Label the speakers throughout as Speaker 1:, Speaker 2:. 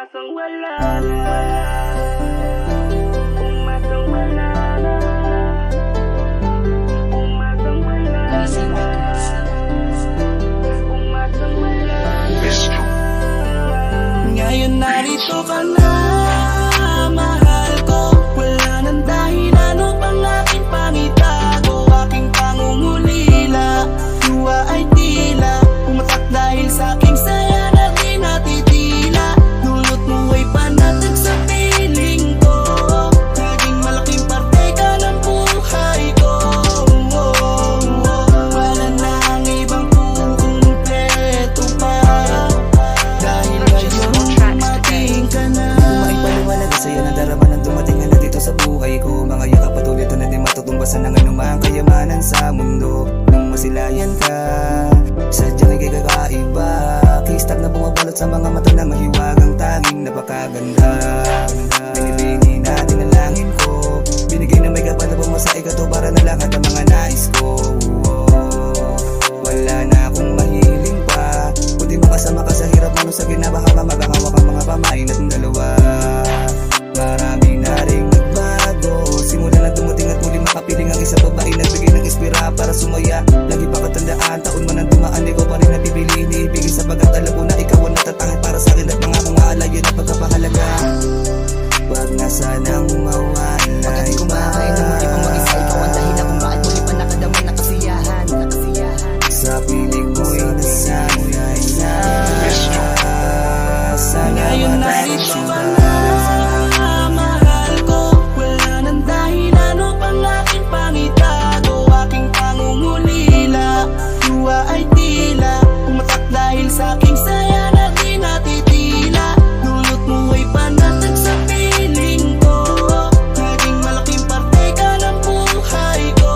Speaker 1: Umasang wala na, umasang wala na, umasang wala na, umasang wala na. Ngayon narito ka na, mahal ko. Wala nang dahilan upang aking pangitago aking pangungulila. Luha ay tila pumatak dahil sa aking saya na di natitila. Dulot mo ay panatag sa piling ko, naging malaking parte ka ng buhay ko. Wala na ang ibang kukumpleto pa, dahil ngayon dumating ka na.
Speaker 2: Maipaliwanag sa'yo na darama ng dumating ka na dito sa buhay ko. Mga yakap at ulit na di matutumbasan ng anumang kayamanan sa mundo. Nung masilayan ka, sadyang ikakaiba. Kistak na bumabalot sa mga mata na mahiwagang tanging napakaganda. Binibigay natin ang langit ko, binigay na may kapal na bumasay ka to para na lahat ang mga nais ko. Wala na akong mahiling pa, kundi makasama ka sa hirap mo sa ginabaha ka. Maghahawak ang mga pamain at dalawa. Marami na rin nagbago, simula na dumating at muli makapiling ang isang babae. Nagbigay ng inspira para sumaya. Lagi pa katandaan, taon man ang dumaan, ikaw pa rin napipili. Iniibigin sapagat alam ko na ikaw ang natatangin para sa akin. At mga kong aalay yun ang pagkapahalaga. Wag na sanang mawalay.
Speaker 3: Pagkat di kumakain na muli pang mag-isa, ikaw ang dahilan kung bakit muli pa nakadamay na kasiyahan.
Speaker 2: Sa piling mo'y nasanay na.
Speaker 1: Ngayon narito ka na, mahal ko. Wala nang dahilan upang aking pangitago aking pangungulila. Luha ay tila pumatak dahil sa aking saya na di natitila. Dulot mo ay panatag sa piling ko, naging malaking parte ka ng buhay ko.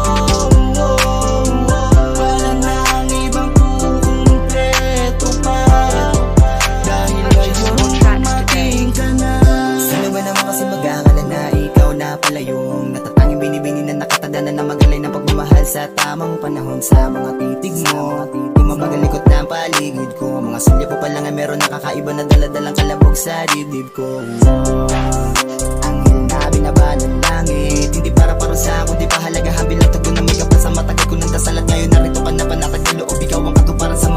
Speaker 1: Wala na ang ibang kukumpleto pa, dahil ngayon dumating ka na.
Speaker 3: Sino ba naman kasi mag-aakala na ikaw na pala yung natatanging binibini na nakatanda na magalay ng pagmamahal sa tamang panahon. Sa mga titig mo, di mamagalikot na ang paligid ko. Mga sulya po pala nga meron nakakaiba na daladalang kalabog sa dibdib ko. Anghel na binaba ng langit, hindi para sa ako, di pahalagahan bilang tugon na may kapal sa matagal ko ng dasal. At ngayon narito ka na panatag na loob, ikaw ang katuparan sa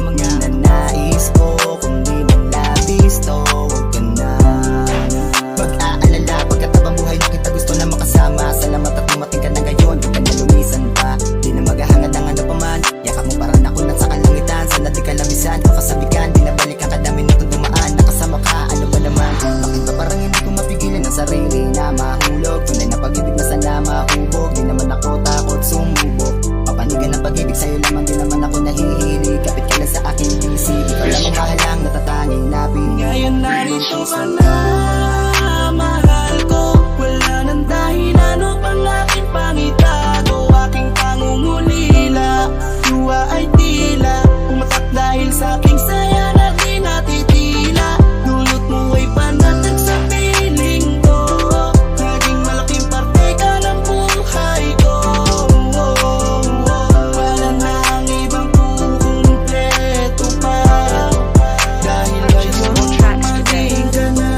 Speaker 3: mga nanais ko. Kung di man labis to, huwag ka na mag-aalala. Pagkatabang buhay na kita gusto na makasama. Salamat at dumating ka na ngayon, di ka na lumisan pa. Di na maghahangad ang ano pa man, yakap mo parang nakunat sa kalangitan. Sana di ka labisan, makasabikan, di na balikan kadami nito dumaan. Nakasama ka, ano ba naman? Bakit ba parang hindi ko mapigilan ang sarili na mahulog? Tunay na pag-ibig na sana mahubog, di naman ako takot sumubok. Papanigan ng pag-ibig sa'yo lamang, di naman ako nahihilig. Kapit ka lang sa aking isip, ikaw lang ang mahalang natatanging napin.
Speaker 1: Ngayon narito ka na, mahal ko. Wala nang dahilan upang aking pangitago aking pangungulila. Luha ay tila pumatak dahil sa aking saya na di natitila. Dulot mo ay panatag sa piling ko, naging malaking parte ka ng buhay ko. Wala na ang ibang kukumpleto pa, dahil ngayon dumating ka na.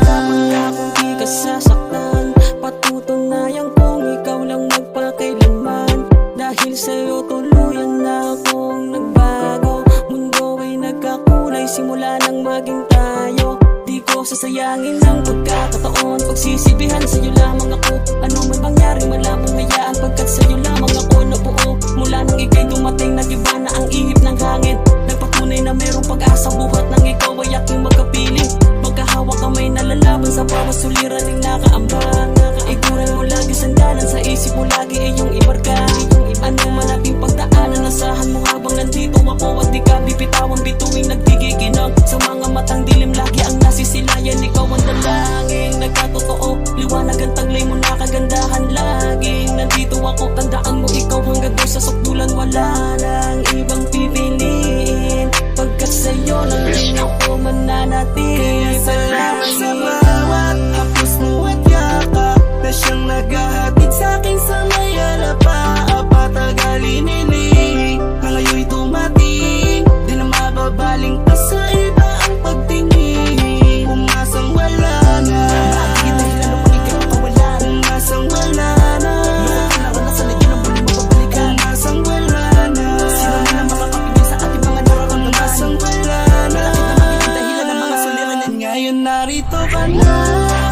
Speaker 1: Kung di ka sasaktan, patutunayan kong ikaw lang magpakailanman. Dahil sa'yo tuluyan na akong nagbago. Mundo ay nagkakulay simula nang maging tayo. Di ko sasayangin ang pagkakataon, pagsisibihan sa'yo lamang ako. Ano man mangyari malamang hayaan, pagkat sa'yo lamang ako nabuo. Mula nang ika'y dumating, nag-iba na ang ihip ng hangin. Nagpatunay na merong pag-asa buhat nang ikaw ay aking magkapiling. Magkahawak kamay na lalaban sa bawat suliraning nakaambang. Iguran mo lagi sandalan, sa isip mo lagi iyong ibarka. Anong malaking pagdaanan, nasahan mo habang nandito ako. At di ka bibitawan bituing nagtigiginang. Sa mga matang dilim lagi ang nasisilayan, ikaw ang dalangin nagkatotoo. Liwanag ang taglay mo na kagandahan, laging nandito ako. Tandaan mo ikaw hanggang doon sa sukdulan, wala nang ibang pipiliin. Pagkat sa'yo lang din ako mananatili. Salamat sa bawat hapos mo at yakap na siyang naghahatid sa'kin sa may alapa. Patagalin nili na ngayon'y dumating, di na mababaling pa sa iba ang pagtingin. narito ka na.